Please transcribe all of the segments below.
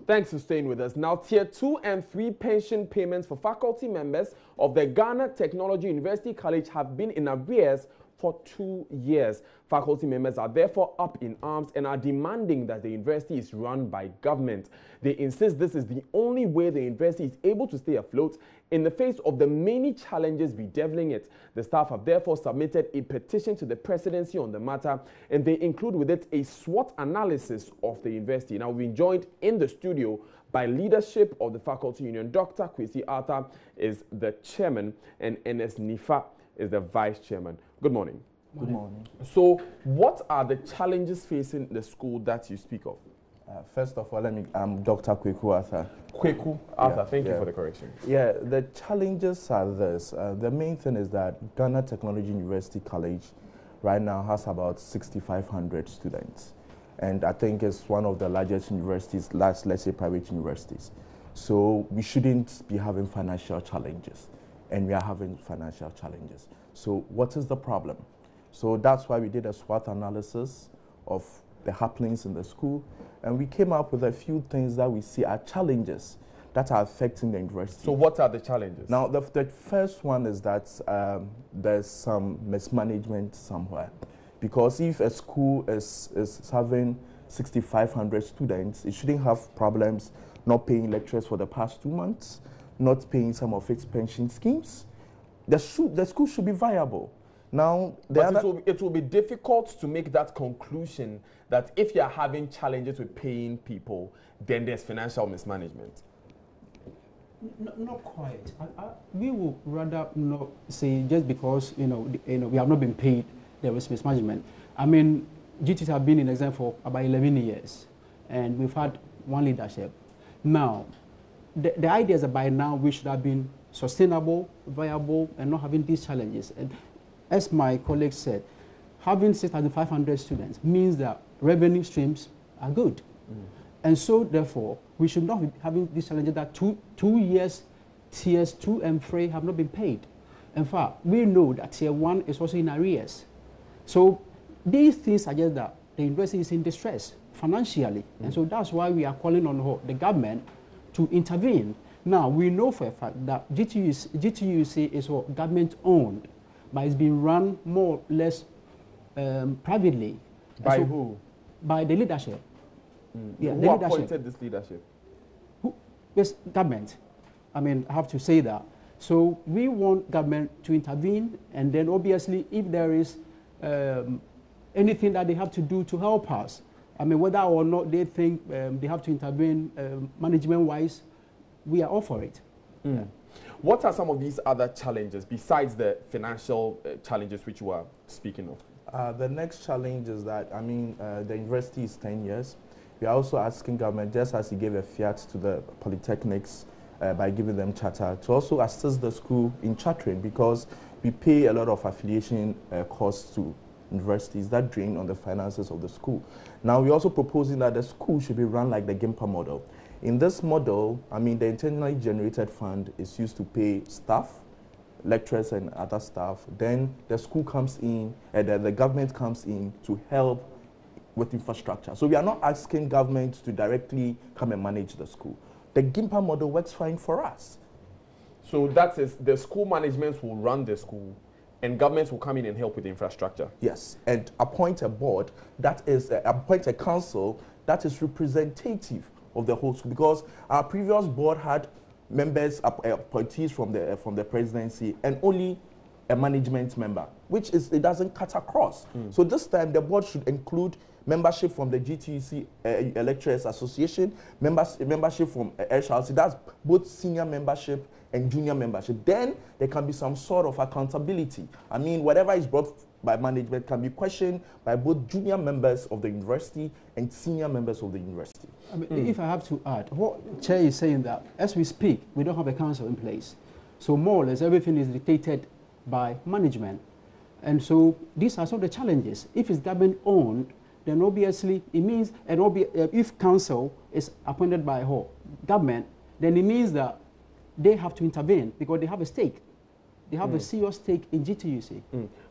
Thanks for staying with us. Now, Tier 2 and 3 pension payments for faculty members of the Ghana Technology University College have been in arrears for 2 years. Faculty members are therefore up in arms and are demanding that the university is run by government. They insist this is the only way the university is able to stay afloat in the face of the many challenges bedeviling it. The staff have therefore submitted a petition to the presidency on the matter, and they include with it a SWOT analysis of the university. Now, we've been joined in the studio by leadership of the faculty union. Dr. Kwesi Arthur is the chairman and NS Nifa is the vice chairman. Good morning. Good morning. So, what are the challenges facing the school that you speak of? First of all, I'm Dr. Kweku Arthur. Kweku Arthur, thank you for the correction. Yeah, the challenges are this. The main thing is that Ghana Technology University College right now has about 6,500 students. And I think it's one of the largest universities, let's say private universities. So we shouldn't be having financial challenges. And we are having financial challenges. So what is the problem? So that's why we did a SWOT analysis of the happenings in the school, and we came up with a few things that we see are challenges that are affecting the university. So what are the challenges? Now, the first one is that there's some mismanagement somewhere. Because if a school is having 6,500 students, it shouldn't have problems not paying lecturers for the past 2 months, not paying some of its pension schemes. The school should be viable. Now, it will be difficult to make that conclusion that if you're having challenges with paying people, then there's financial mismanagement. Not quite. We would rather not say just because we have not been paid, there was mismanagement. I mean, GTs have been in exam for about 11 years, and we've had one leadership. Now, the idea is that by now we should have been sustainable, viable, and not having these challenges. And as my colleague said, having 6,500 students means that revenue streams are good. And so, therefore, we should not be having this challenge that two years, tiers 2 and 3 have not been paid. In fact, we know that tier 1 is also in arrears. So, these things suggest that the university is in distress financially. And so, that's why we are calling on the government to intervene. Now, we know for a fact that GTUC is government-owned, but it's been run more or less privately. By who? By the leadership. Yeah, who appointed this leadership? Yes, government. I mean, I have to say that. So we want government to intervene, and then obviously if there is anything that they have to do to help us, I mean, whether or not they think they have to intervene management-wise, we are all for it. Yeah. What are some of these other challenges besides the financial challenges which you are speaking of? The next challenge is that, the university is 10 years. We are also asking government, just as he gave a fiat to the polytechnics by giving them charter, to also assist the school in chartering, because we pay a lot of affiliation costs to universities that drain on the finances of the school. Now, we're also proposing that the school should be run like the GIMPA model. In this model, the internally generated fund is used to pay staff, lecturers and other staff. Then the school comes in, the government comes in to help with infrastructure. So we are not asking government to directly come and manage the school. The GIMPA model works fine for us. So that is, the school management will run the school and government will come in and help with the infrastructure? Yes, and appoint a board that is, appoint a council that is representative of the whole school, because our previous board had members, appointees from the presidency, and only a management member, which is, it doesn't cut across. So this time the board should include membership from the GTUC Lecturers Association, membership from HRC, that's both senior membership and junior membership. Then there can be some sort of accountability. I mean, whatever is brought by management can be questioned by both junior members of the university and senior members of the university. I mean, if I have to add, what Chair is saying that as we speak, we don't have a council in place. So more or less everything is dictated by management. And so these are some of the challenges. If it's government owned, then obviously it means, and if council is appointed by government, then it means that they have to intervene because they have a stake. They have a serious stake in GTUC.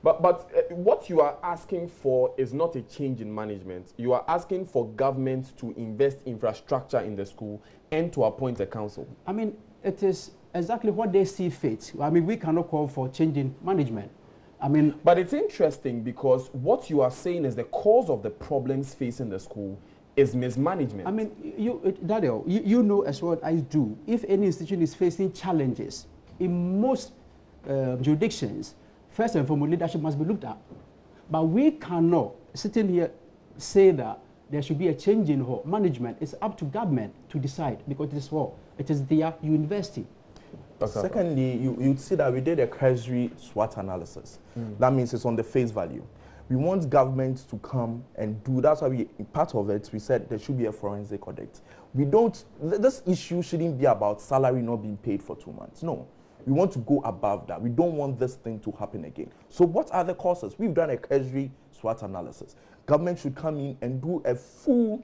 But what you are asking for is not a change in management. You are asking for government to invest infrastructure in the school and to appoint a council. I mean, it is exactly what they see fit. I mean, we cannot call for changing management. I mean, but it's interesting because what you are saying is the cause of the problems facing the school is mismanagement. I mean, Daniel, you know as well as I do, if any institution is facing challenges, in most jurisdictions, first and foremost, leadership must be looked at. But we cannot, sitting here, say that there should be a change in management. It's up to government to decide because it is what? It is their university. Secondly, you'd see that we did a cursory SWOT analysis. That means it's on the face value. We want government to come and do, that's why part of it, we said there should be a forensic audit. This issue shouldn't be about salary not being paid for 2 months. No, we want to go above that. We don't want this thing to happen again. So what are the causes? We've done a cursory SWOT analysis. Government should come in and do a full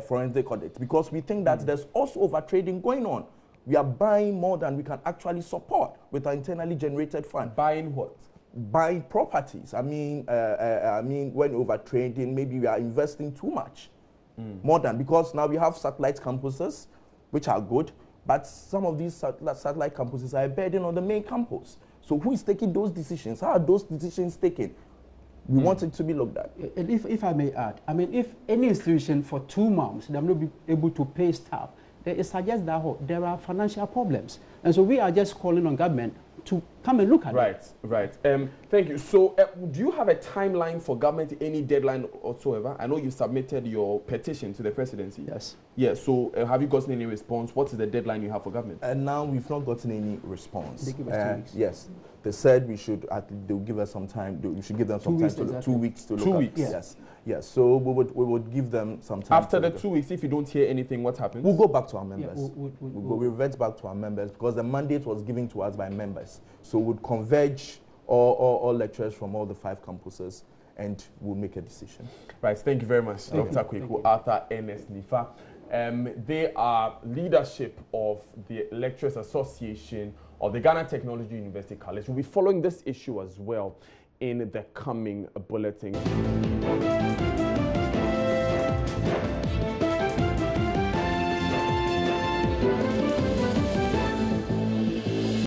forensic audit because we think that there's also overtrading going on. We are buying more than we can actually support with our internally generated fund. Buying what? Buying properties. I mean, when overtrading, maybe we are investing too much, more than, because now we have satellite campuses, which are good, but some of these satellite campuses are a burden on the main campus. So who is taking those decisions? How are those decisions taken? We want it to be looked at. And if I may add, I mean, if any institution for 2 months, they will not be able to pay staff, it suggests that there are financial problems. And so we are just calling on government to come and look at it. Right. Thank you. So do you have a timeline for government, any deadline whatsoever? I know you submitted your petition to the presidency. Yes. Yeah, so have you gotten any response? What is the deadline you have for government? And now we've not gotten any response. They give us 2 weeks. Yes. They said they'll give us some time. We should give them some time to look. 2 weeks to look. 2 weeks. Yes. So we would give them some time. After the 2 weeks, if you don't hear anything, what happens? We'll go back to our members. Yeah, we'll revert back to our members because the mandate was given to us by members. So we'll converge all lecturers from all the 5 campuses and we'll make a decision. Right. Thank you very much, Dr. Kweku Arthur Ernest Nifa. They are leadership of the Lecturers Association of the Ghana Technology University College. We'll be following this issue as well in the coming bulletin.